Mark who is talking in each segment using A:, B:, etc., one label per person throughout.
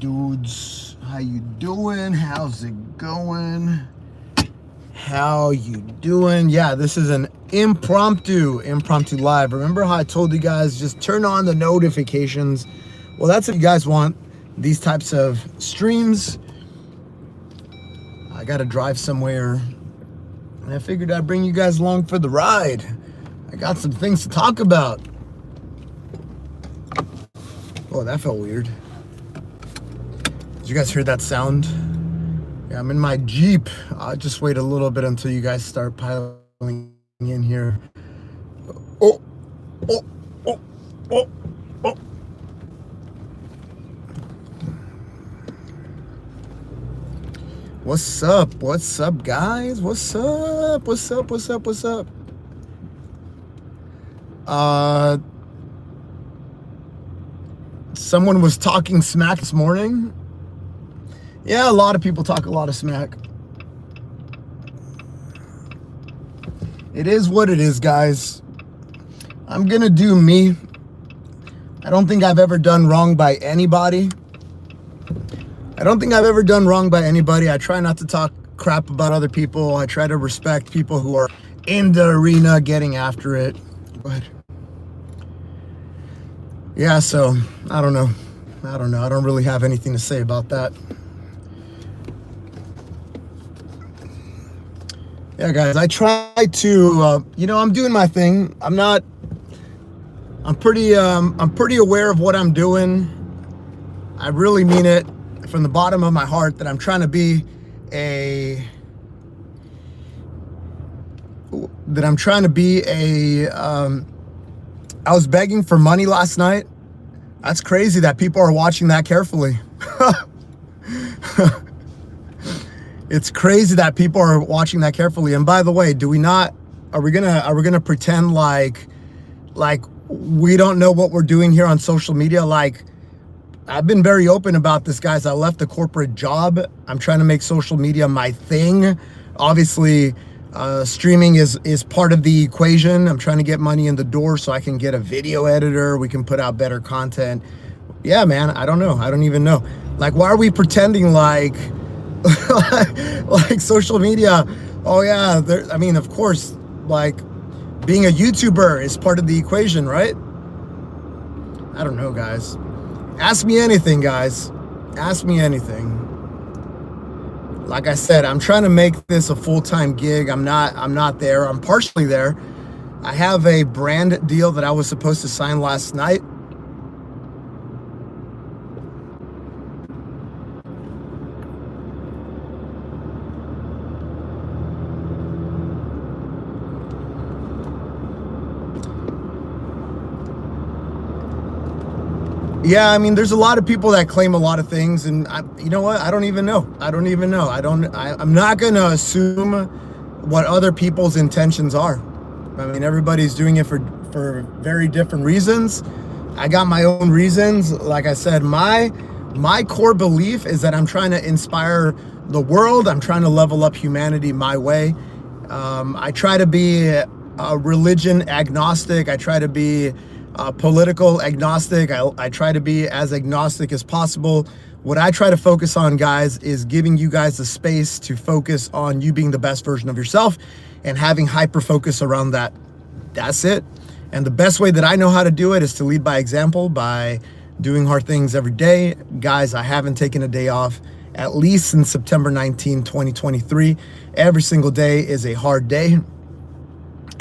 A: dudes? How you doing? How's it going? How you doing? Yeah, this is an impromptu live. Remember how I told you guys just turn on the notifications? Well, that's if you guys want these types of streams. I gotta drive somewhere, and I figured I'd bring you guys along for the ride. I got some things to talk about. Oh, that felt weird. Did you guys hear that sound? Yeah, I'm in my Jeep. I'll just wait a little bit until you guys start piling in here. Oh, oh, oh, oh, oh. What's up? What's up, guys? What's up? What's up? What's up? What's up? Someone was talking smack this morning. Yeah, a lot of people talk a lot of smack. It is what it is, guys. I'm gonna do me. I don't think I've ever done wrong by anybody. I try not to talk crap about other people. I try to respect people who are in the arena getting after it. But yeah, so I don't know. I don't really have anything to say about that. Yeah, guys, I try to, I'm doing my thing. I'm pretty aware of what I'm doing. I really mean it from the bottom of my heart that I'm trying to be I was begging for money last night. That's crazy that people are watching that carefully. It's crazy that people are watching that carefully. And by the way, are we gonna pretend like we don't know what we're doing here on social media? Like, I've been very open about this, guys. I left a corporate job. I'm trying to make social media my thing. Obviously, streaming is part of the equation. I'm trying to get money in the door so I can get a video editor. We can put out better content. Yeah, man, I don't know. I don't even know. Like, why are we pretending like like social media? Oh yeah, of course, like being a YouTuber is part of the equation, right? I don't know, guys. Ask me anything, guys. Ask me anything. Like I said, I'm trying to make this a full-time gig. I'm not there. I'm partially there. I have a brand deal that I was supposed to sign last night. Yeah, I mean, there's a lot of people that claim a lot of things, and you know what? I don't even know. I'm not going to assume what other people's intentions are. I mean, everybody's doing it for very different reasons. I got my own reasons. Like I said, my core belief is that I'm trying to inspire the world. I'm trying to level up humanity my way. I try to be a religion agnostic. I try to be political agnostic. I try to be as agnostic as possible. What I try to focus on, guys, is giving you guys the space to focus on you being the best version of yourself and having hyper focus around that. That's it. And the best way that I know how to do it is to lead by example, by doing hard things every day. Guys, I haven't taken a day off at least since September 19, 2023. Every single day is a hard day.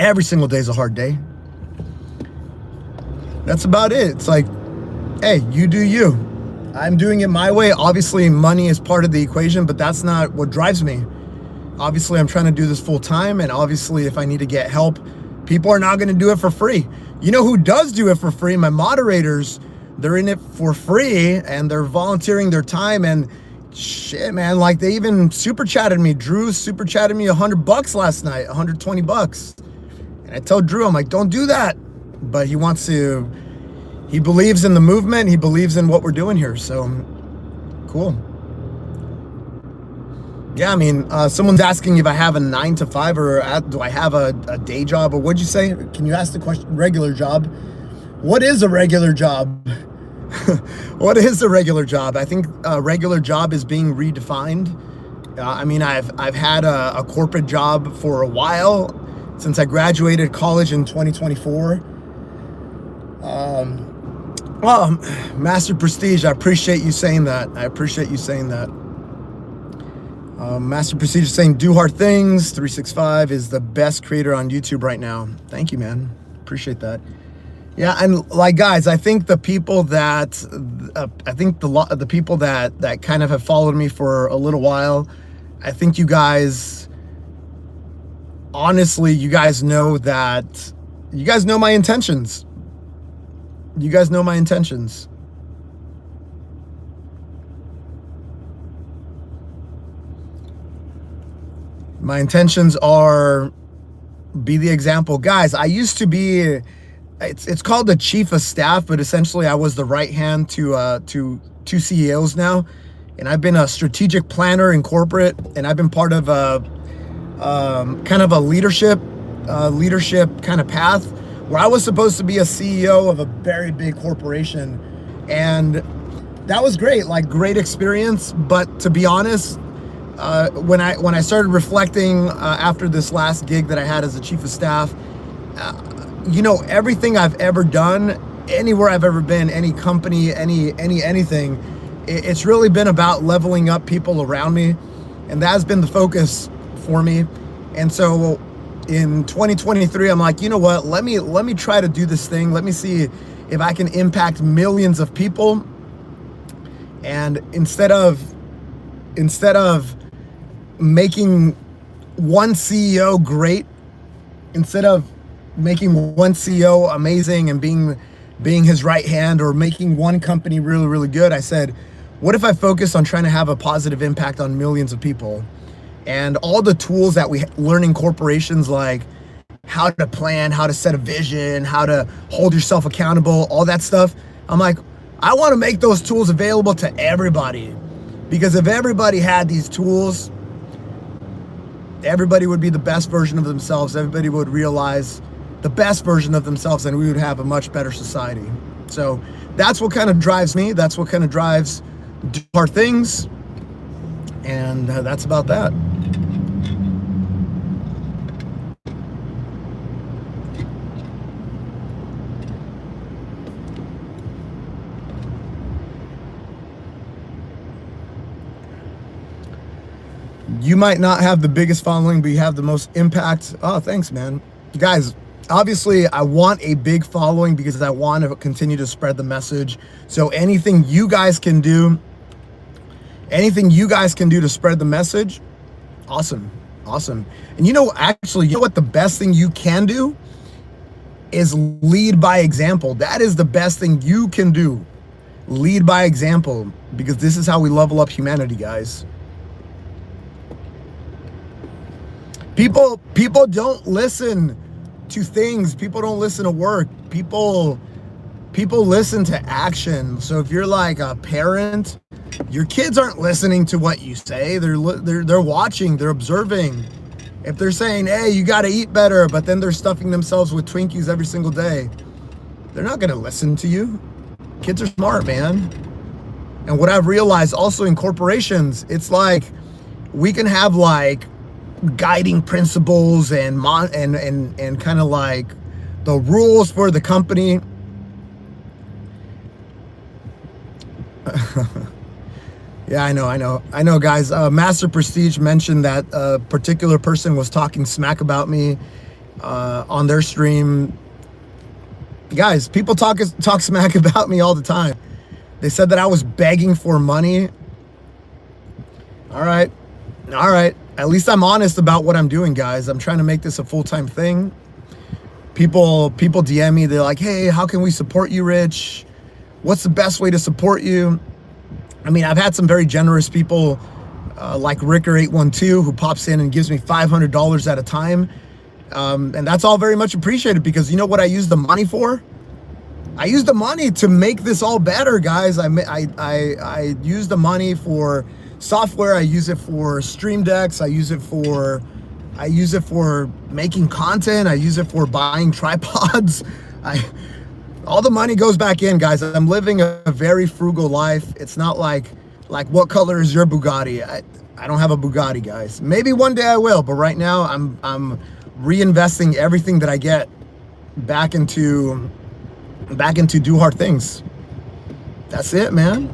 A: Every single day is a hard day. That's about it. It's like, hey, you do you. I'm doing it my way. Obviously, money is part of the equation, but that's not what drives me. Obviously, I'm trying to do this full time, and obviously, if I need to get help, people are not going to do it for free. You know who does do it for free? My moderators. They're in it for free, and they're volunteering their time, and shit, man, like they even super chatted me. Drew super chatted me $100 last night, $120. And I told Drew, I'm like, don't do that. But he believes in the movement. He believes in what we're doing here. So cool. Yeah, I mean, someone's asking if I have a 9-to-5 or do I have a day job, or what'd you say? Can you ask the question? Regular job. What is a regular job? What is a regular job? I think a regular job is being redefined. I mean, I've had a corporate job for a while, since I graduated college in 2024. Well, Master Prestige, I appreciate you saying that. I appreciate you saying that. Master Prestige is saying, do hard things. 365 is the best creator on YouTube right now. Thank you, man. Appreciate that. Yeah, and like, guys, I think the people that the people that kind of have followed me for a little while, I think you guys, honestly, you guys know my intentions. You guys know my intentions. My intentions are be the example. Guys, I used to be, it's called the chief of staff, but essentially I was the right hand to two CEOs now. And I've been a strategic planner in corporate, and I've been part of a kind of a leadership kind of path where I was supposed to be a CEO of a very big corporation. And that was great, like great experience. But to be honest, when I started reflecting after this last gig that I had as the chief of staff, you know, everything I've ever done, anywhere I've ever been, any company, anything, it's really been about leveling up people around me, and that has been the focus for me. And so in 2023, I'm like, you know what? Let me try to do this thing. Let me see if I can impact millions of people. And instead of making one CEO great, instead of making one CEO amazing and being his right hand, or making one company really, really good, I said, what if I focus on trying to have a positive impact on millions of people? And all the tools that we learn in corporations, like how to plan, how to set a vision, how to hold yourself accountable, all that stuff, I'm like, I want to make those tools available to everybody. Because if everybody had these tools, everybody would be the best version of themselves. Everybody would realize the best version of themselves, and we would have a much better society. So that's what kind of drives me. That's what kind of drives our things. And that's about that. You might not have the biggest following, but you have the most impact. Oh, thanks, man. Guys, obviously, I want a big following because I want to continue to spread the message. So anything you guys can do to spread the message, awesome. And you know what the best thing you can do is lead by example. That is the best thing you can do. Lead by example, because this is how we level up humanity, guys. People don't listen to things. People don't listen to work. People listen to action. So if you're like a parent, your kids aren't listening to what you say. They're watching, they're observing. If they're saying, hey, you got to eat better, but then they're stuffing themselves with Twinkies every single day, they're not going to listen to you. Kids are smart, man. And what I've realized also in corporations, it's like we can have like guiding principles and kind of like the rules for the company. Yeah, I know, guys. Master Prestige mentioned that a particular person was talking smack about me on their stream. Guys, people talk smack about me all the time. They said that I was begging for money. All right. At least I'm honest about what I'm doing, guys. I'm trying to make this a full-time thing. People DM me. They're like, hey, how can we support you, Rich? What's the best way to support you? I mean, I've had some very generous people like Ricker812 who pops in and gives me $500 at a time. And that's all very much appreciated, because you know what I use the money for? I use the money to make this all better, guys. I use the money for software. I use it for stream decks. I use it for making content. I use it for buying tripods. All the money goes back in, guys. I'm living a very frugal life. It's not like what color is your Bugatti? I don't have a Bugatti, guys. Maybe one day I will, but right now I'm reinvesting everything that I get back into do hard things. That's it, man.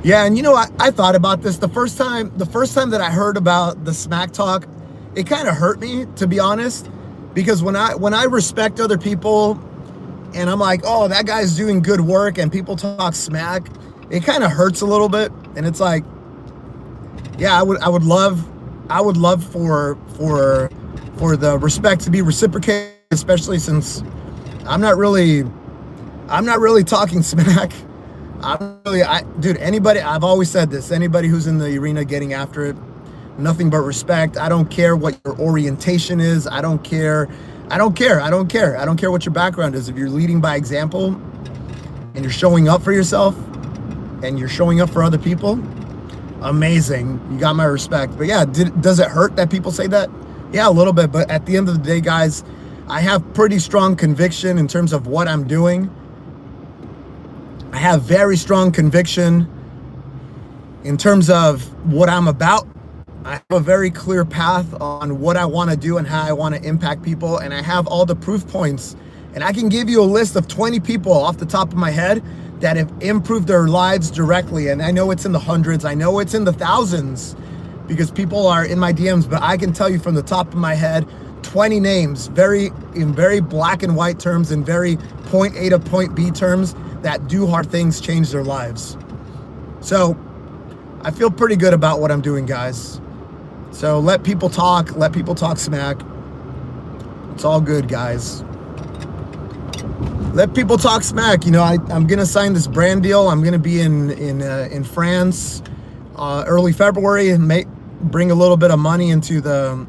A: Yeah, and you know, I thought about this the first time that I heard about the smack talk. It kind of hurt me, to be honest, because when I respect other people and I'm like, oh, that guy's doing good work, and people talk smack, it kind of hurts a little bit. And it's like, yeah, I would love for the respect to be reciprocated, especially since I'm not really talking smack. Dude, anybody, I've always said this, anybody who's in the arena getting after it, nothing but respect. I don't care what your orientation is. I don't care what your background is. If you're leading by example and you're showing up for yourself and you're showing up for other people, amazing. You got my respect. But yeah, does it hurt that people say that? Yeah, a little bit. But at the end of the day, guys, I have pretty strong conviction in terms of what I'm doing. I have very strong conviction in terms of what I'm about. I have a very clear path on what I want to do and how I want to impact people. And I have all the proof points. And I can give you a list of 20 people off the top of my head that have improved their lives directly. And I know it's in the hundreds. I know it's in the thousands because people are in my DMs. But I can tell you from the top of my head, 20 names, in very black and white terms, in very point A to point B terms, that do hard things, change their lives. So I feel pretty good about what I'm doing, guys. So let people talk smack. It's all good, guys. Let people talk smack. You know, I'm gonna sign this brand deal. I'm gonna be in France early February, and bring a little bit of money into the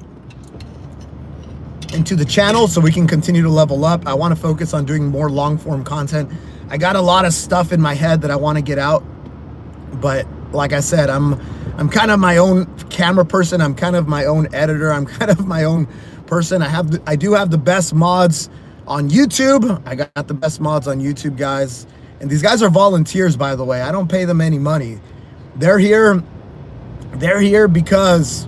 A: channel so we can continue to level up. I want to focus on doing more long form content. I got a lot of stuff in my head that I want to get out, but like I said, I'm kind of my own camera person. I'm kind of my own editor. I'm kind of my own person. I do have the best mods on YouTube. I got the best mods on YouTube, guys. And these guys are volunteers, by the way. I don't pay them any money. They're here because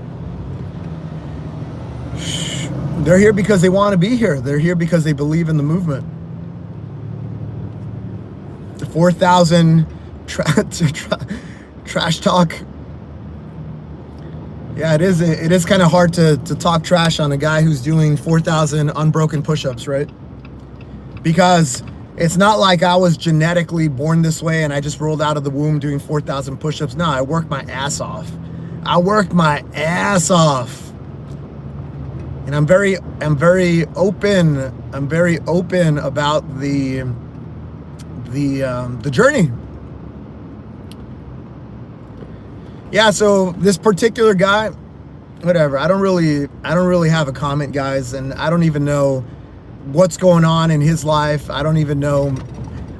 A: they want to be here. They're here because they believe in the movement. The 4,000 trash talk. Yeah, it is kind of hard to talk trash on a guy who's doing 4,000 unbroken push-ups, right? Because it's not like I was genetically born this way and I just rolled out of the womb doing 4,000 push-ups. No, I worked my ass off. And I'm very open about the journey. Yeah, so this particular guy, whatever, I don't really have a comment, guys, and I don't even know what's going on in his life. I don't even know.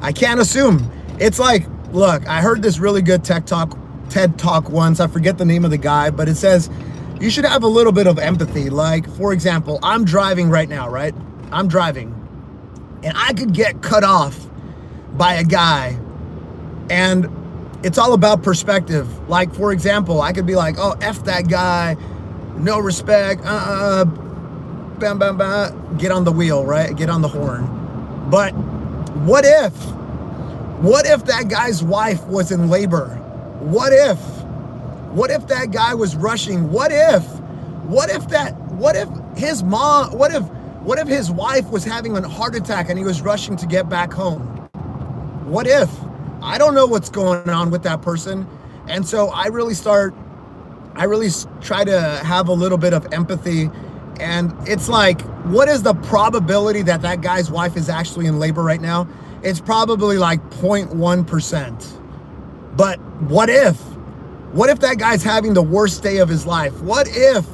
A: I can't assume. It's like, look, I heard this really good TED Talk once. I forget the name of the guy, but it says you should have a little bit of empathy. Like, for example, I'm driving right now, right? I'm driving, and I could get cut off by a guy, and it's all about perspective. Like, for example, I could be like, oh, F that guy, no respect, bam, bam, bam, get on the wheel, right? Get on the horn. But what if that guy's wife was in labor? What if that guy was rushing? What if his wife was having a heart attack and he was rushing to get back home? What if? I don't know what's going on with that person. And so I really try to have a little bit of empathy. And it's like, what is the probability that that guy's wife is actually in labor right now? It's probably like 0.1%. But what if that guy's having the worst day of his life? What if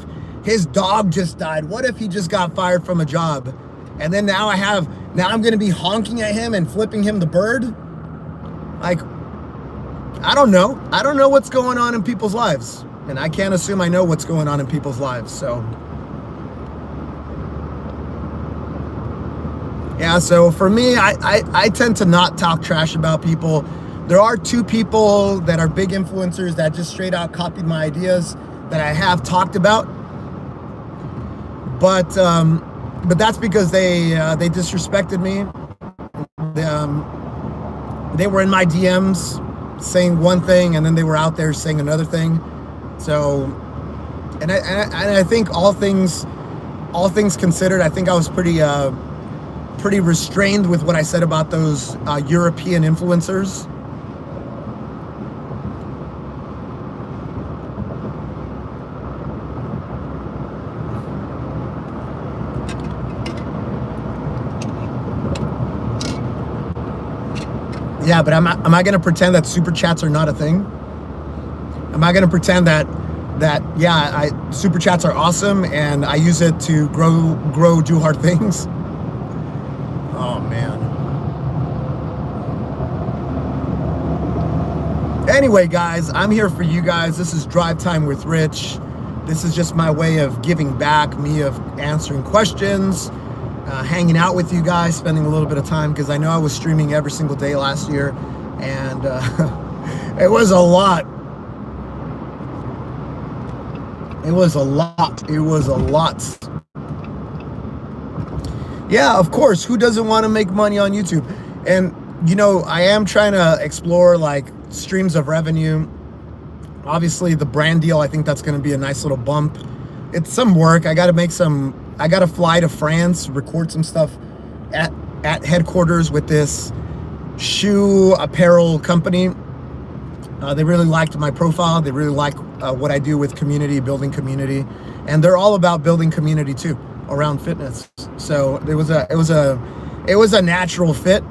A: his dog just died? What if he just got fired from a job? And then now I'm going to be honking at him and flipping him the bird? Like, I don't know. I don't know what's going on in people's lives. and I can't assume I know what's going on in people's lives. So yeah, so for me, I tend to not talk trash about people. There are two people that are big influencers that just straight out copied my ideas that I have talked about, but that's because they disrespected me. They were in my DMs saying one thing, and then they were out there saying another thing. So, and I think all things considered, I think I was pretty restrained with what I said about those European influencers. Yeah, but am I going to pretend that super chats are not a thing? Am I going to pretend that yeah, super chats are awesome and I use it to grow, do hard things? Oh man. Anyway, guys, I'm here for you guys. This is Drive Time with Rich. This is just my way of giving back, me of answering questions, hanging out with you guys, spending a little bit of time, because I know I was streaming every single day last year, and it was a lot. It was a lot. Yeah, of course. Who doesn't want to make money on YouTube? And, you know, I am trying to explore like streams of revenue. Obviously, the brand deal, I think that's going to be a nice little bump. It's some work. I got to fly to France, record some stuff at headquarters with this shoe apparel company. They really liked my profile. They really like what I do with community, building community. And they're all about building community too, around fitness. So it was a natural fit.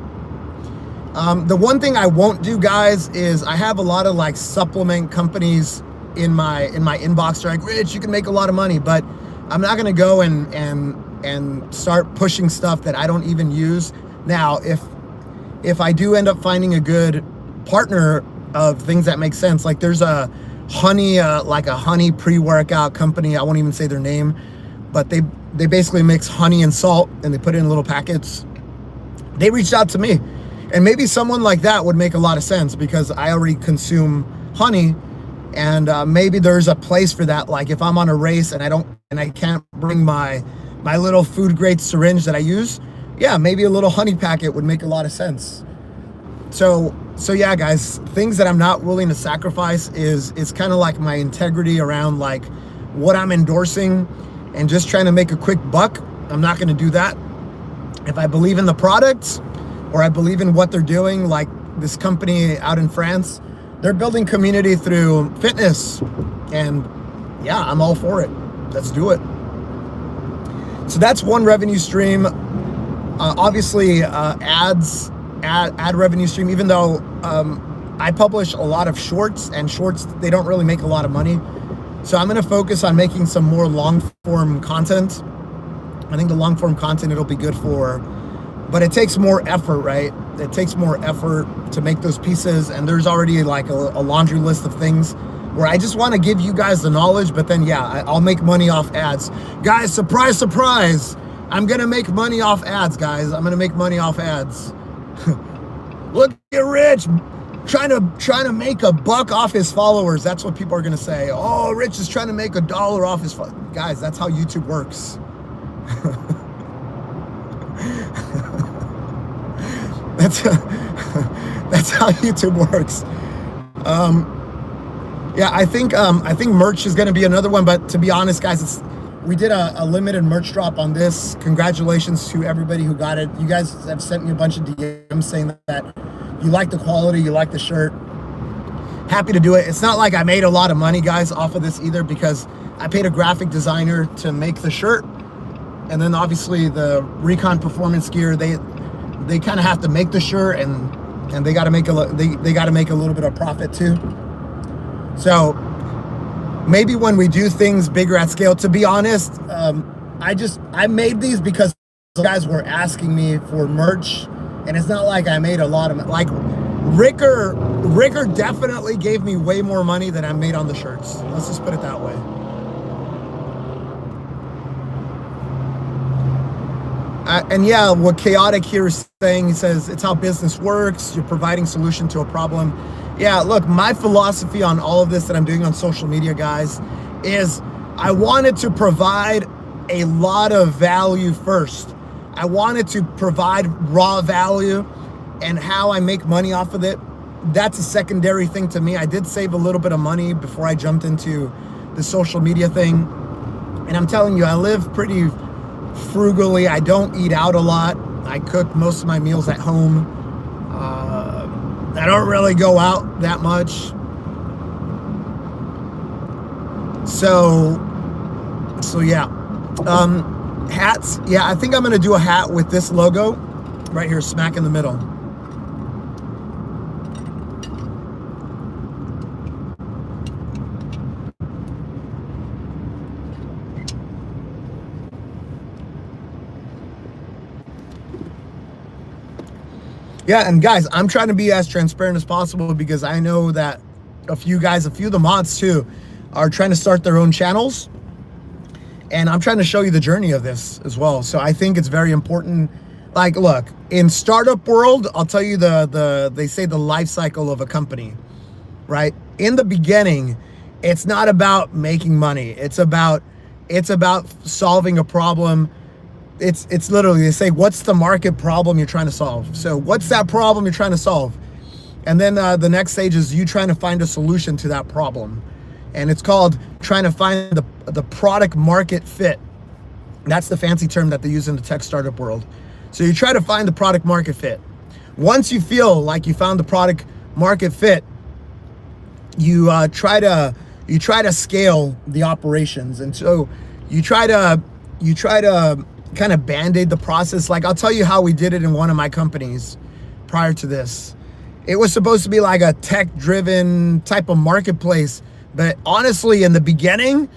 A: The one thing I won't do, guys, is I have a lot of like supplement companies in my inbox. They're like, Rich, you can make a lot of money, but I'm not gonna go and start pushing stuff that I don't even use. Now, if I do end up finding a good partner of things that make sense, like there's a honey pre-workout company. I won't even say their name, but they basically mix honey and salt and they put it in little packets. They reached out to me, and maybe someone like that would make a lot of sense because I already consume honey, and maybe there's a place for that. Like if I'm on a race and I can't bring my little food grade syringe that I use, yeah, maybe a little honey packet would make a lot of sense. So yeah, guys, things that I'm not willing to sacrifice is kind of like my integrity around like what I'm endorsing and just trying to make a quick buck. I'm not going to do that. If I believe in the product or I believe in what they're doing, like this company out in France, they're building community through fitness, and yeah, I'm all for it. Let's do it. So that's one revenue stream. Obviously, ad revenue stream, even though I publish a lot of shorts, and shorts, they don't really make a lot of money. So I'm going to focus on making some more long form content. I think the long form content it'll be good for, but it takes more effort, right? It takes more effort to make those pieces, and there's already like a laundry list of things where I just want to give you guys the knowledge, but then yeah, I'll make money off ads. Guys, surprise, surprise. I'm going to make money off ads, guys. I'm going to make money off ads. Look at Rich trying to make a buck off his followers. That's what people are going to say. Oh, Rich is trying to make $1 off his followers. Guys, that's how YouTube works. That's how YouTube works. Yeah, I think merch is going to be another one, but to be honest, guys, we did a limited merch drop on this. Congratulations to everybody who got it. You guys have sent me a bunch of DMs saying that you like the quality, you like the shirt. Happy to do it. It's not like I made a lot of money, guys, off of this either, because I paid a graphic designer to make the shirt, and then obviously the Recon Performance Gear, they kind of have to make the shirt, and they got to make a little bit of profit too. So maybe when we do things bigger at scale, to be honest, I made these because guys were asking me for merch, and it's not like I made a lot of like Ricker definitely gave me way more money than I made on the shirts. Let's just put it that way. And yeah, what Chaotic here is saying, he says, it's how business works. You're providing solution to a problem. Yeah, look, my philosophy on all of this that I'm doing on social media, guys, is I wanted to provide a lot of value first. I wanted to provide raw value, and how I make money off of it, that's a secondary thing to me. I did save a little bit of money before I jumped into the social media thing. And I'm telling you, I live pretty frugally. I don't eat out a lot. I cook most of my meals at home. I don't really go out that much. So yeah. Hats. Yeah, I think I'm gonna do a hat with this logo right here, smack in the middle. Yeah, and guys, I'm trying to be as transparent as possible because I know that a few of the mods too, are trying to start their own channels. And I'm trying to show you the journey of this as well. So I think it's very important. Like, look, in startup world, I'll tell you they say the life cycle of a company, right? In the beginning, it's not about making money. It's about solving a problem. It's literally, they say, what's the market problem you're trying to solve? So what's that problem you're trying to solve? And then the next stage is you trying to find a solution to that problem. And it's called trying to find the product market fit. That's the fancy term that they use in the tech startup world. So you try to find the product market fit. Once you feel like you found the product market fit, you try to scale the operations. And so you try to kind of band-aid the process. Like, I'll tell you how we did it in one of my companies prior to this. It was supposed to be like a tech-driven type of marketplace, but honestly, in the beginning,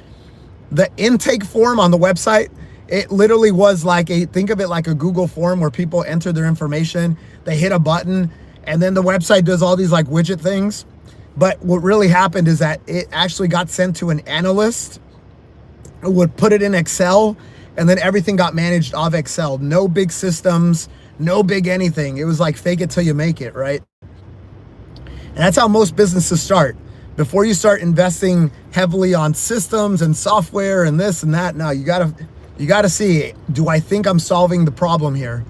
A: the intake form on the website, it literally was like think of it like a Google form where people enter their information, they hit a button, and then the website does all these like widget things. But what really happened is that it actually got sent to an analyst who would put it in Excel, and then everything got managed off Excel. No big systems, no big anything. It was like fake it till you make it, right? And that's how most businesses start. Before you start investing heavily on systems and software and this and that, now you gotta see, do I think I'm solving the problem here?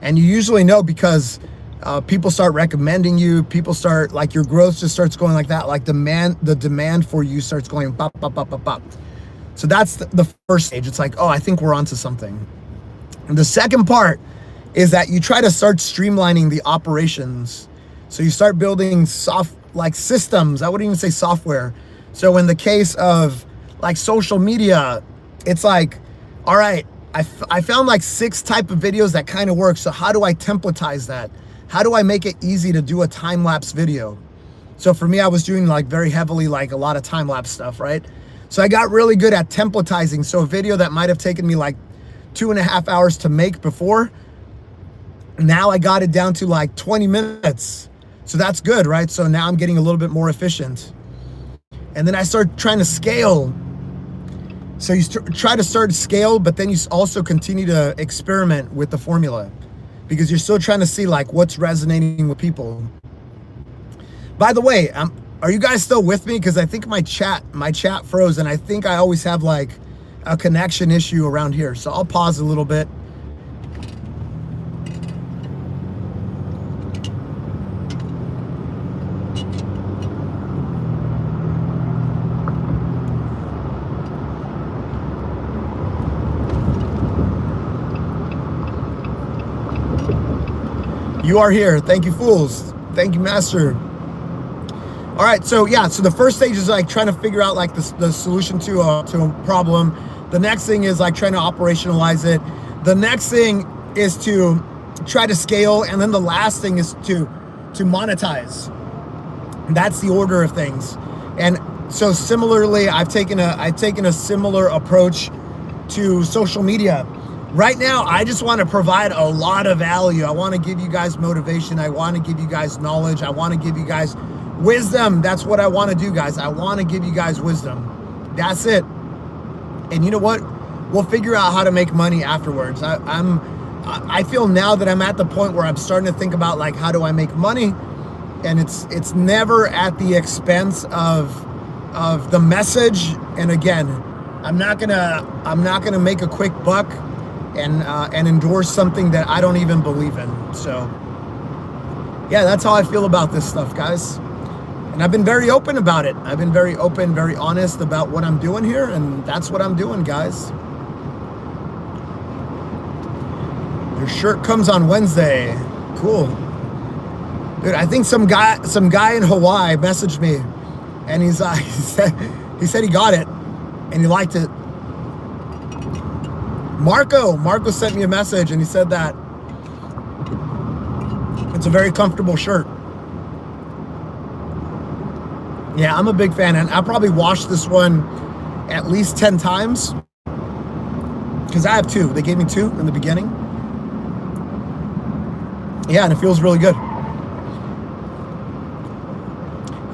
A: And you usually know because people start recommending you, people start, like, your growth just starts going like that, like the demand for you starts going pop, pop, pop, pop, pop. So that's the first stage. It's like, oh, I think we're onto something. And the second part is that you try to start streamlining the operations. So you start building like systems. I wouldn't even say software. So in the case of like social media, it's like, all right, I found like 6 type of videos that kind of work. So how do I templatize that? How do I make it easy to do a time-lapse video? So for me, I was doing like very heavily, like a lot of time-lapse stuff, right? So I got really good at templatizing. So a video that might have taken me like 2.5 hours to make before, now I got it down to like 20 minutes. So that's good, right? So now I'm getting a little bit more efficient. And then I start trying to scale. So you try to start scale, but then you also continue to experiment with the formula because you're still trying to see like what's resonating with people. By the way, are you guys still with me? Because I think my chat froze, and I think I always have like a connection issue around here. So I'll pause a little bit. You are here. Thank you, fools. Thank you, master. All right, so yeah, so the first stage is like trying to figure out like the solution to a problem. The next thing is like trying to operationalize it. The next thing is to try to scale, and then the last thing is to monetize. That's the order of things. And so similarly, I've taken a similar approach to social media. Right now, I just want to provide a lot of value. I want to give you guys motivation. I want to give you guys knowledge. I want to give you guys wisdom. That's what I want to do, guys. I want to give you guys wisdom. That's it. And you know what? We'll figure out how to make money afterwards. I feel now that I'm at the point where I'm starting to think about, like, how do I make money? And it's never at the expense of the message. And again, I'm not gonna make a quick buck and endorse something that I don't even believe in. So yeah, that's how I feel about this stuff, guys. And I've been very open about it. I've been very open, very honest about what I'm doing here, and that's what I'm doing, guys. Your shirt comes on Wednesday. Cool. Dude, I think some guy in Hawaii messaged me, and he said he got it and he liked it. Marco sent me a message, and he said that it's a very comfortable shirt. Yeah, I'm a big fan, and I probably washed this one at least 10 times because I have two. They gave me two in the beginning. Yeah, and it feels really good.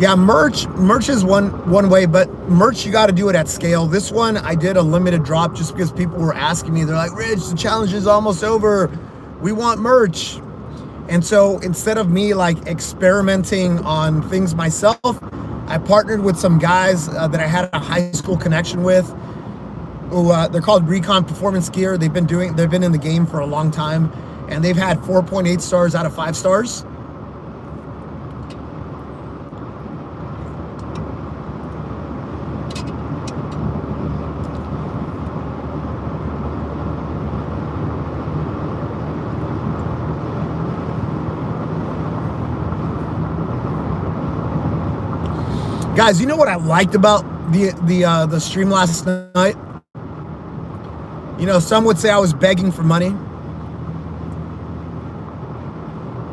A: Yeah, merch is one way, but merch, you got to do it at scale. This one, I did a limited drop just because people were asking me. They're like, Rich, the challenge is almost over. We want merch. And so instead of me like experimenting on things myself, I partnered with some guys that I had a high school connection with. Who they're called Recon Performance Gear. They've been in the game for a long time, and they've had 4.8 stars out of 5 stars. Guys, you know what I liked about the stream last night? You know, some would say I was begging for money.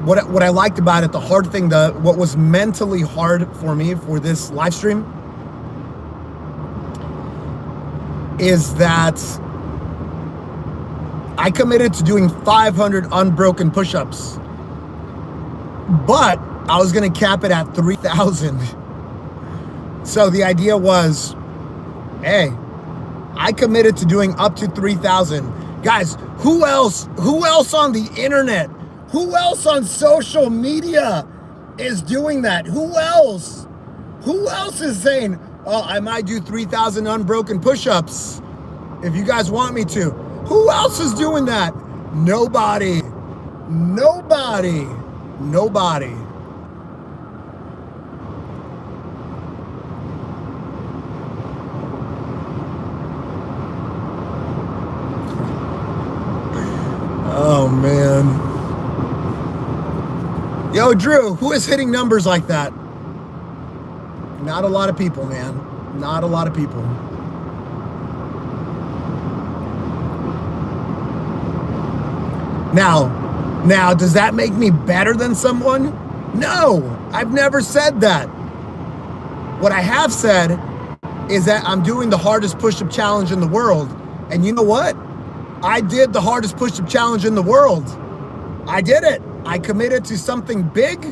A: What I liked about it, the hard thing, what was mentally hard for me for this live stream is that I committed to doing 500 unbroken push-ups, but I was going to cap it at 3,000. So the idea was, hey, I committed to doing up to 3,000. Guys, who else on the internet, who else on social media is doing that? Who else is saying, oh, I might do 3,000 unbroken push-ups if you guys want me to? Who else is doing that? Nobody. Oh, man. Yo, Drew, who is hitting numbers like that? Not a lot of people, man. Not a lot of people. Now, does that make me better than someone? No, I've never said that. What I have said is that I'm doing the hardest push-up challenge in the world. And you know what? I did the hardest push-up challenge in the world. I did it. I committed to something big.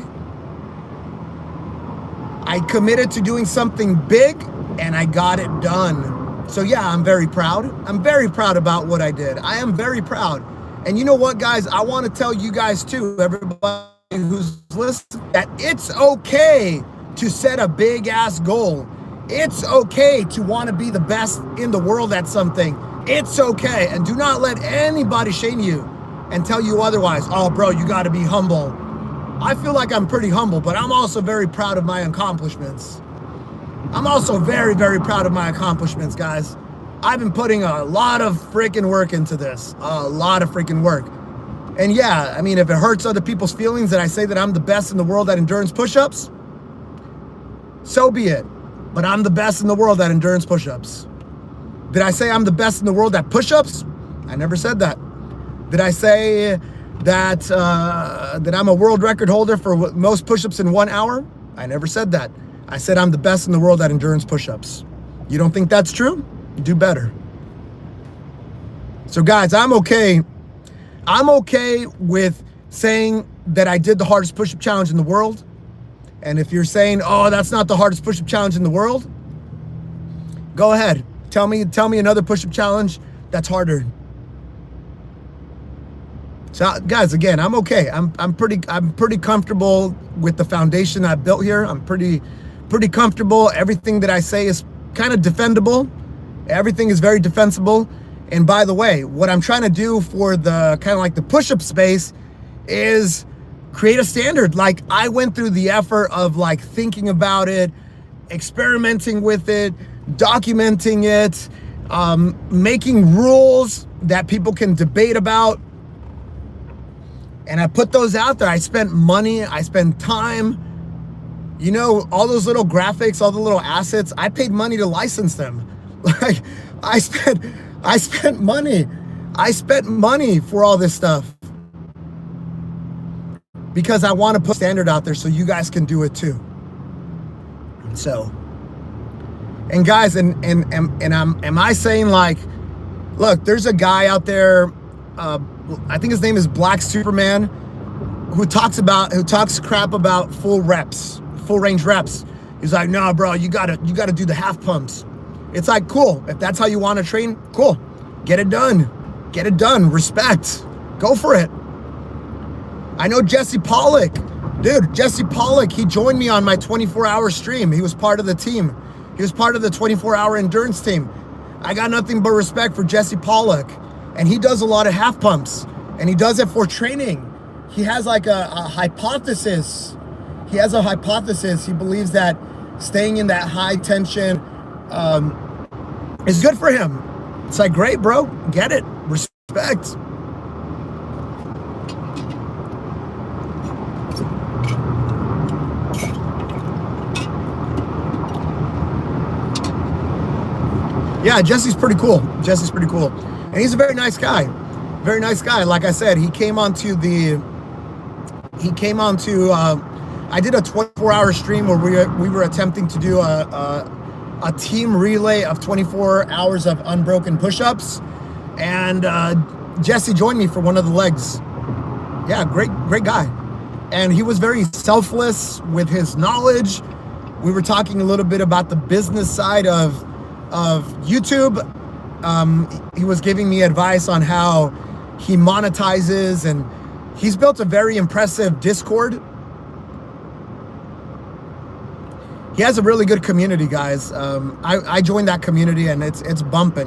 A: I committed to doing something big, and I got it done. So yeah, I'm very proud. I'm very proud about what I did. I am very proud. And you know what, guys? I want to tell you guys too, everybody who's listening, that it's okay to set a big-ass goal. It's okay to want to be the best in the world at something. It's okay. And do not let anybody shame you and tell you otherwise. Oh, bro, you got to be humble. I feel like I'm pretty humble, but I'm also very proud of my accomplishments. I'm also very, very proud of my accomplishments, guys. I've been putting a lot of freaking work into this. A lot of freaking work. And yeah, I mean, if it hurts other people's feelings that I say that I'm the best in the world at endurance push-ups, so be it. But I'm the best in the world at endurance push-ups. Did I say I'm the best in the world at push-ups? I never said that. Did I say that that I'm a world record holder for most push-ups in 1 hour? I never said that. I said I'm the best in the world at endurance push-ups. You don't think that's true? Do better. So guys, I'm okay with saying that I did the hardest push-up challenge in the world. And if you're saying, oh, that's not the hardest push-up challenge in the world, go ahead. Tell me another push-up challenge that's harder. So guys, again, I'm okay. I'm pretty comfortable with the foundation I built here. I'm pretty comfortable. Everything that I say is kind of defendable. Everything is very defensible. And by the way, what I'm trying to do for the kind of like the push-up space is create a standard. Like, I went through the effort of like thinking about it, experimenting with it, documenting it, making rules that people can debate about. And I put those out there. I spent money, I spent time, you know, all those little graphics, all the little assets, I paid money to license them. Like, I spent money for all this stuff because I want to put standard out there so you guys can do it too. So, and guys, and am I saying like, look, there's a guy out there, I think his name is Black Superman, who talks crap about full range reps. He's like, no, bro, you gotta do the half pumps. It's like, cool. If that's how you want to train, cool. Get it done. Respect. Go for it. I know Jesse Pollock. Dude, Jesse Pollock, he joined me on my 24-hour stream. He was part of the team. He was part of the 24-hour endurance team. I got nothing but respect for Jesse Pollock. And he does a lot of half pumps. And he does it for training. He has like a hypothesis. He has a hypothesis. He believes that staying in that high tension is good for him. It's like, great, bro. Get it. Respect. Yeah, Jesse's pretty cool. And he's a very nice guy. Very nice guy. Like I said, I did a 24-hour stream where we were attempting to do a team relay of 24 hours of unbroken push-ups, and Jesse joined me for one of the legs. Yeah, great guy. And he was very selfless with his knowledge. We were talking a little bit about the business side of YouTube. He was giving me advice on how he monetizes, and he's built a very impressive Discord. He has a really good community, guys. I joined that community, and it's bumping.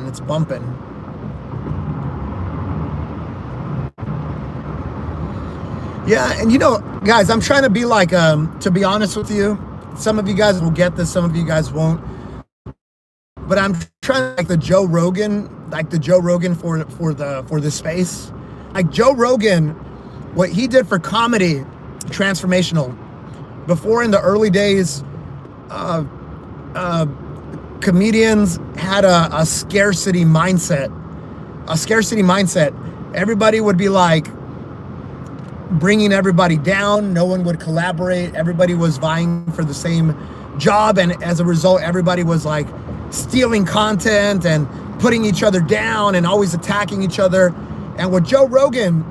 A: Yeah, and you know, guys, I'm trying to be like, to be honest with you, some of you guys will get this, some of you guys won't. But I'm trying to like the Joe Rogan for this space. Like Joe Rogan, what he did for comedy, transformational. Before, in the early days, comedians had a scarcity mindset. Everybody would be like bringing everybody down. No one would collaborate. Everybody was vying for the same job, and as a result, everybody was like stealing content and putting each other down and always attacking each other. And what Joe Rogan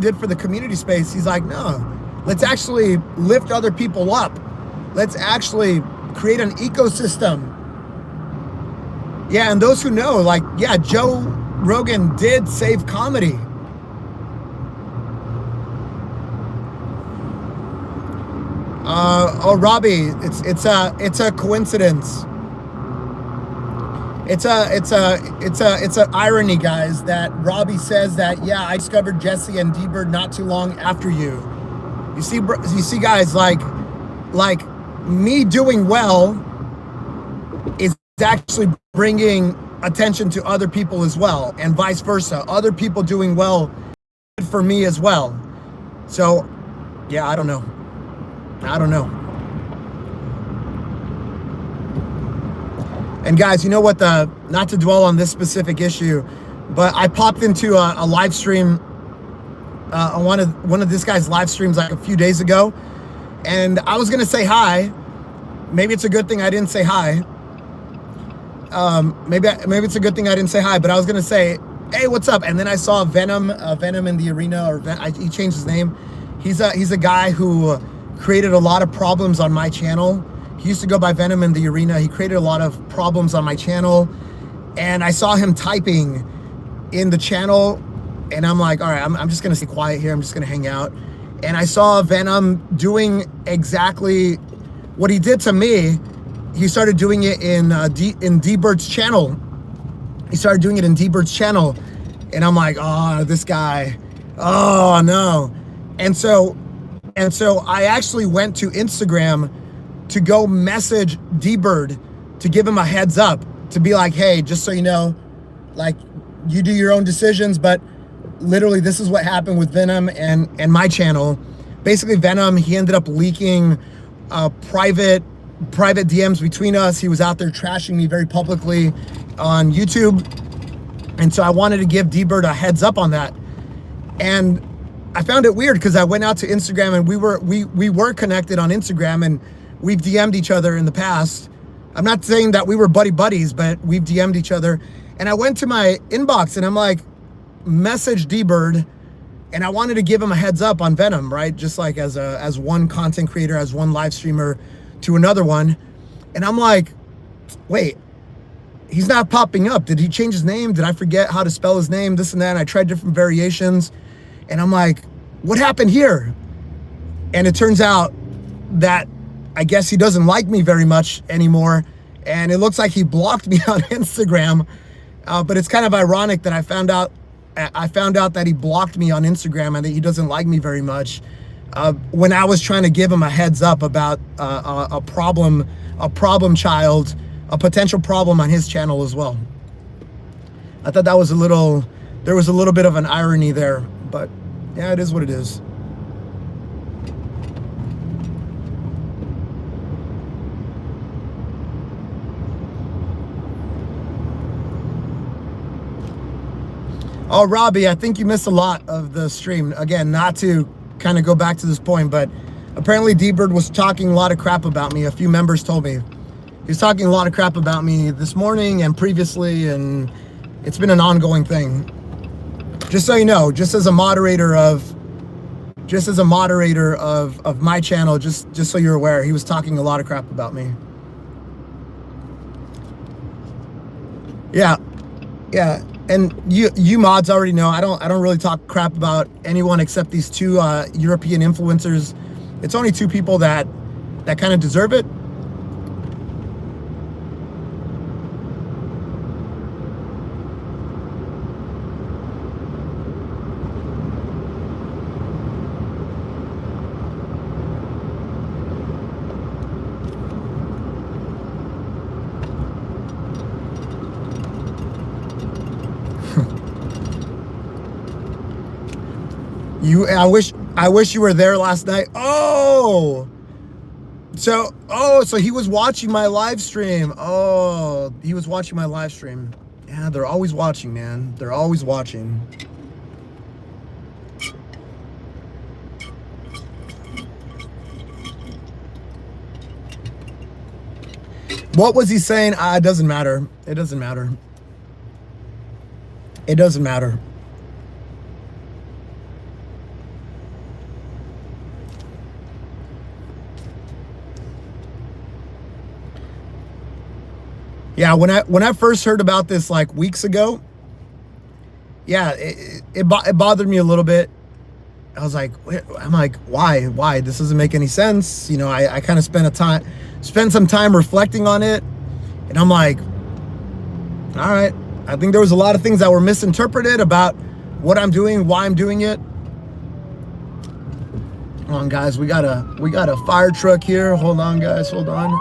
A: did for the community space, he's like, no, let's actually lift other people up. Let's actually create an ecosystem. Yeah, and those who know, like, yeah, Joe Rogan did save comedy. Oh, Robbie, it's a coincidence. It's a irony, guys, that Robbie says that, yeah, I discovered Jesse and D-Bird not too long after you. You see, guys, like me doing well is actually bringing attention to other people as well, and vice versa. Other people doing well for me as well. So, yeah, I don't know. And guys, you know what, not to dwell on this specific issue, but I popped into a live stream on one of this guy's live streams like a few days ago, and I was gonna say hi. Maybe it's a good thing I didn't say hi. Maybe it's a good thing I didn't say hi, but I was gonna say, hey, what's up? And then I saw Venom in the arena, or he changed his name. He's a guy who created a lot of problems on my channel. He used to go by Venom in the arena. He created a lot of problems on my channel, and I saw him typing in the channel, and I'm like, all right, I'm just gonna stay quiet here. I'm just gonna hang out. And I saw Venom doing exactly what he did to me. He started doing it in D-Bird's channel. He started doing it in D-Bird's channel, and I'm like, oh, this guy, oh no. And so I actually went to Instagram to go message D-Bird to give him a heads up, to be like, hey, just so you know, like, you do your own decisions, but literally this is what happened with Venom and my channel. Basically, Venom, he ended up leaking private DMs between us. He was out there trashing me very publicly on YouTube. And so I wanted to give D-Bird a heads up on that. And I found it weird because I went out to Instagram, and we were connected on Instagram, and we've DM'd each other in the past. I'm not saying that we were buddies, but we've DM'd each other. And I went to my inbox, and I'm like, message D-Bird, and I wanted to give him a heads up on Venom, right? Just like as one content creator, as one live streamer to another one. And I'm like, wait, he's not popping up. Did he change his name? Did I forget how to spell his name? This and that. And I tried different variations, and I'm like, what happened here? And it turns out that I guess he doesn't like me very much anymore, and it looks like he blocked me on Instagram. But it's kind of ironic that I found out that he blocked me on Instagram and that he doesn't like me very much, when I was trying to give him a heads up about a problem child, a potential problem on his channel as well. I thought there was a little bit of an irony there, but yeah, it is what it is. Oh, Robbie, I think you missed a lot of the stream. Again, not to kind of go back to this point, but apparently D-Bird was talking a lot of crap about me. A few members told me. He was talking a lot of crap about me this morning and previously, and it's been an ongoing thing. Just so you know, just as a moderator of my channel, just so you're aware, he was talking a lot of crap about me. Yeah. And you mods already know I don't really talk crap about anyone except these two European influencers. It's only two people that kind of deserve it. I wish you were there last night. So he was watching my live stream. Oh, he was watching my live stream. Yeah, they're always watching, man. They're always watching. What was he saying? It doesn't matter. It doesn't matter. It doesn't matter. Yeah, when I first heard about this like weeks ago, yeah, it bothered me a little bit. I was like, why? This doesn't make any sense. You know, I kind of spent some time reflecting on it, and I'm like, all right, I think there was a lot of things that were misinterpreted about what I'm doing, why I'm doing it. Hold on, guys, we got a fire truck here. Hold on, guys, hold on.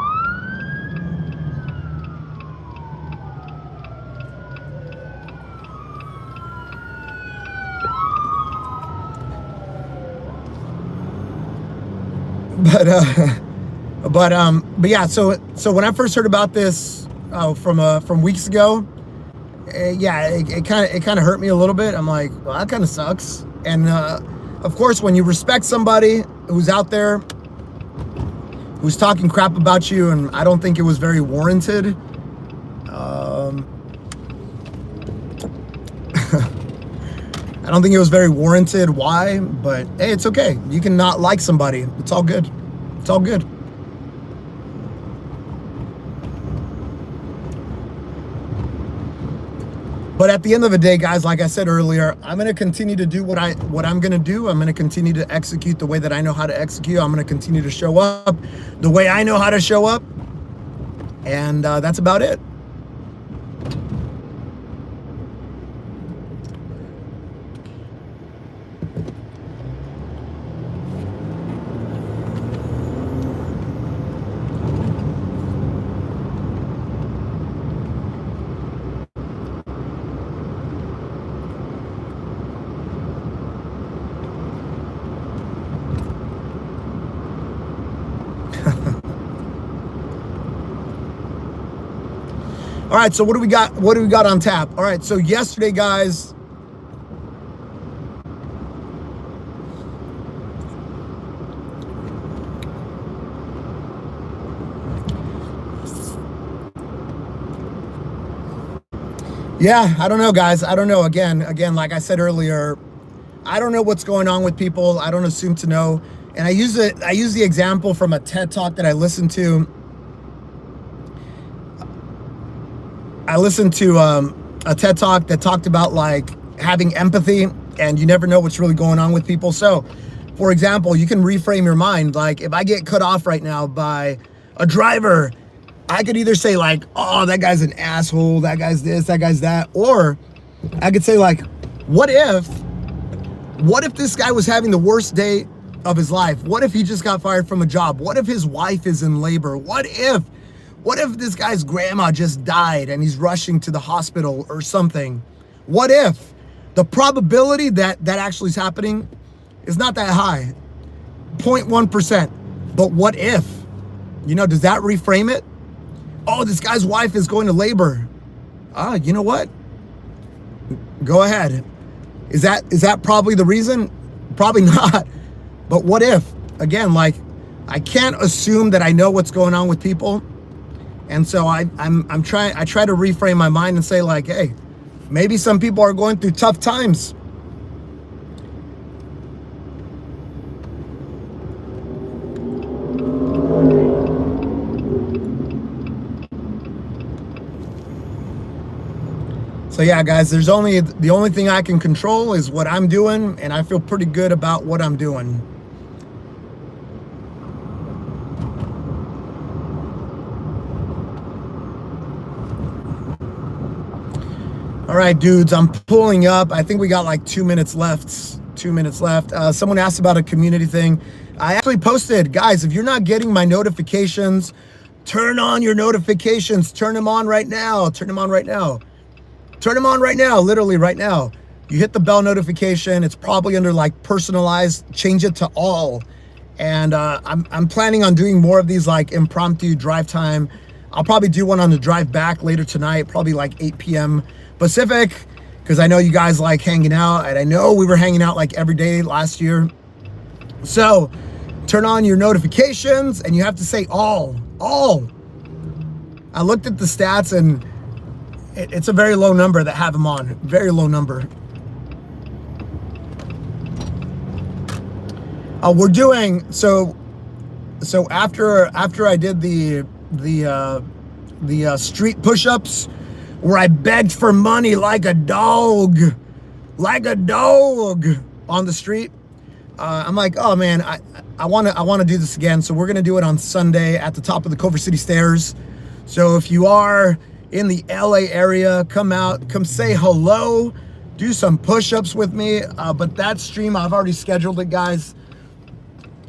A: But yeah, so when I first heard about this from weeks ago, yeah, it kind of hurt me a little bit. I'm like, well, that kind of sucks. And of course, when you respect somebody who's out there who's talking crap about you, and I don't think it was very warranted, I don't think it was very warranted why, but hey, it's okay. You can not like somebody. It's all good. It's all good. But at the end of the day, guys, like I said earlier, I'm going to continue to do what I'm going to do. I'm going to continue to execute the way that I know how to execute. I'm going to continue to show up the way I know how to show up. And that's about it. All right, so what do we got? What do we got on tap? All right, so yesterday, guys, yeah, I don't know, guys. I don't know. Again, like I said earlier, I don't know what's going on with people. I don't assume to know. And I use the example from a TED Talk that I listened to. I listened to a TED Talk that talked about like having empathy, and you never know what's really going on with people. So, for example, you can reframe your mind. Like if I get cut off right now by a driver, I could either say like, oh, that guy's an asshole, that guy's this, that guy's that. Or I could say like, what if this guy was having the worst day of his life? What if he just got fired from a job? What if his wife is in labor? What if this guy's grandma just died and he's rushing to the hospital or something? What if? The probability that actually is happening is not that high, 0.1%. But what if? You know, does that reframe it? Oh, this guy's wife is going to labor. You know what? Go ahead. Is that probably the reason? Probably not. But what if? Again, like I can't assume that I know what's going on with people. And so I try to reframe my mind and say like, hey, maybe some people are going through tough times. So yeah, guys, the only thing I can control is what I'm doing, and I feel pretty good about what I'm doing. All right, dudes, I'm pulling up. I think we got like 2 minutes left. Someone asked about a community thing. I actually posted, guys, if you're not getting my notifications, turn on your notifications. Turn them on right now. Turn them on right now. Turn them on right now, literally right now. You hit the bell notification. It's probably under like personalized. Change it to all. And I'm planning on doing more of these like impromptu drive time. I'll probably do one on the drive back later tonight, probably like 8 p.m. Pacific, because I know you guys like hanging out, and I know we were hanging out like every day last year. So turn on your notifications, and you have to say all. I looked at the stats, and it's a very low number that have them on. Very low number. We're doing so after I did the street push-ups, where I begged for money like a dog on the street. I'm like, oh man, I want to do this again. So we're gonna do it on Sunday at the top of the Culver City Stairs. So if you are in the LA area, come out, come say hello, do some push-ups with me. But that stream, I've already scheduled it, guys.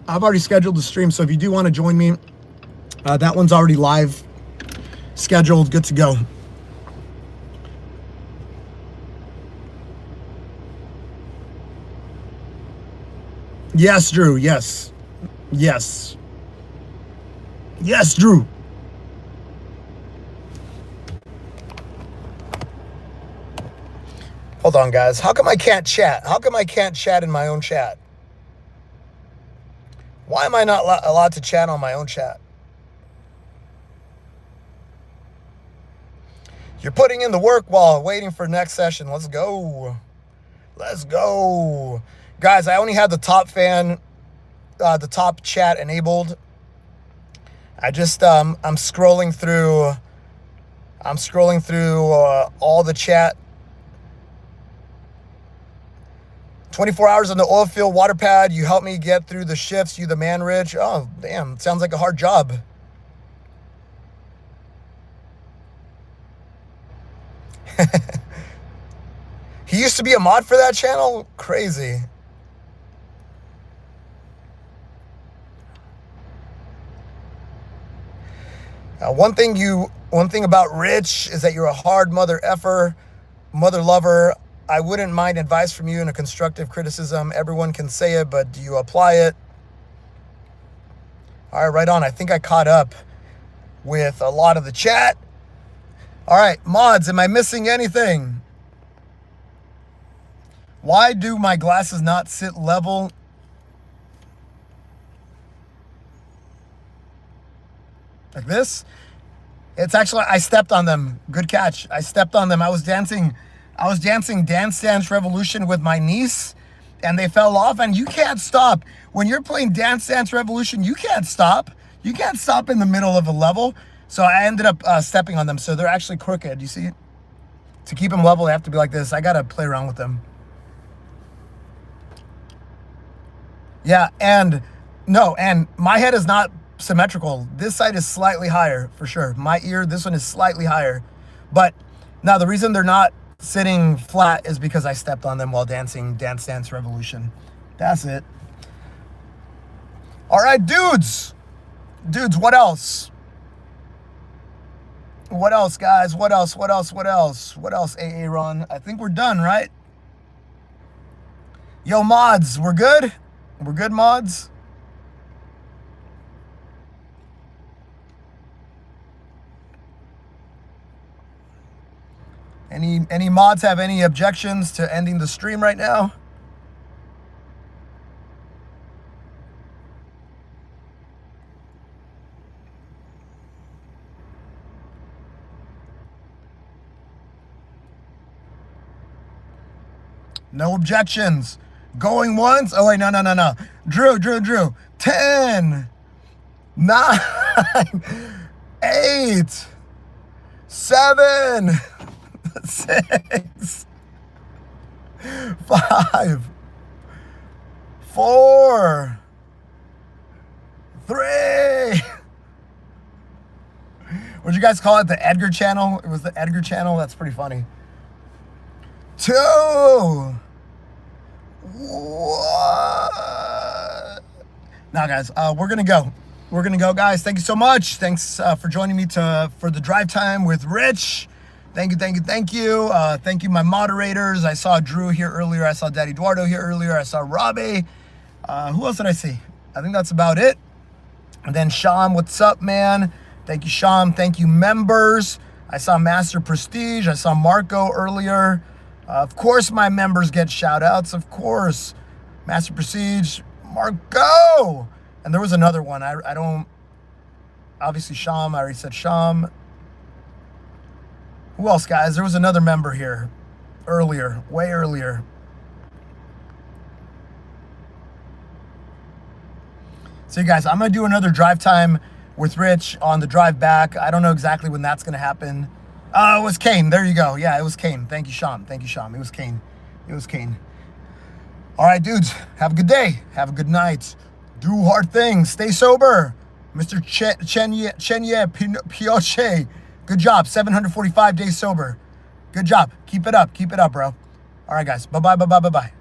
A: I've already scheduled the stream. So if you do want to join me, that one's already live, scheduled, good to go. Yes, Drew. Yes, Drew. Hold on, guys. How come I can't chat? How come I can't chat in my own chat? Why am I not allowed to chat on my own chat? You're putting in the work while waiting for next session. Let's go. Let's go. Guys, I only had the top the top chat enabled. I just, I'm scrolling through all the chat. 24 hours on the oil field water pad. You helped me get through the shifts. You the man, Rich. Oh, damn. Sounds like a hard job. He used to be a mod for that channel? Crazy. One thing about Rich is that you're a hard mother effer, mother lover. I wouldn't mind advice from you and a constructive criticism. Everyone can say it, but do you apply it? All right, right on. I think I caught up with a lot of the chat. All right, mods, am I missing anything? Why do my glasses not sit level? Like this? It's actually, I stepped on them. Good catch. I stepped on them. I was dancing Dance Dance Revolution with my niece, and they fell off, and you can't stop. When you're playing Dance Dance Revolution, you can't stop. You can't stop in the middle of a level. So I ended up stepping on them. So they're actually crooked. You see? To keep them level, they have to be like this. I got to play around with them. Yeah, and my head is not symmetrical. This side is slightly higher, for sure. My ear, this one is slightly higher. But now the reason they're not sitting flat is because I stepped on them while dancing Dance Dance Revolution. That's it. All right, dudes. Dudes, what else? What else, guys? What else? What else? What else? What else, AA Ron? I think we're done, right? Yo, mods, we're good? We're good, mods? Any mods have any objections to ending the stream right now? No objections. Going once? Oh, wait, no. Drew. 10, 9, 8, 7, 6, 5, 4, 3. What'd you guys call it? The Edgar channel? It was the Edgar channel? That's pretty funny. 2. What? Now, guys, we're gonna go. We're gonna go, guys. Thank you so much. Thanks for joining me for the drive time with Rich. Thank you. Thank you, my moderators. I saw Drew here earlier. I saw Daddy Eduardo here earlier. I saw Robbie. Who else did I see? I think that's about it. And then Sham, what's up, man? Thank you, Sham. Thank you, members. I saw Master Prestige. I saw Marco earlier. Of course, my members get shout outs. Of course. Master Prestige, Marco. And there was another one. I don't, obviously Sham. I already said Sham. Who else, guys? There was another member here earlier, way earlier. So, you guys, I'm going to do another drive time with Rich on the drive back. I don't know exactly when that's going to happen. It was Kane. There you go. Yeah, it was Kane. Thank you, Sham. It was Kane. All right, dudes. Have a good day. Have a good night. Do hard things. Stay sober. Mr. Chenye Pioche. Good job. 745 days sober. Good job. Keep it up, bro. All right, guys. Bye-bye.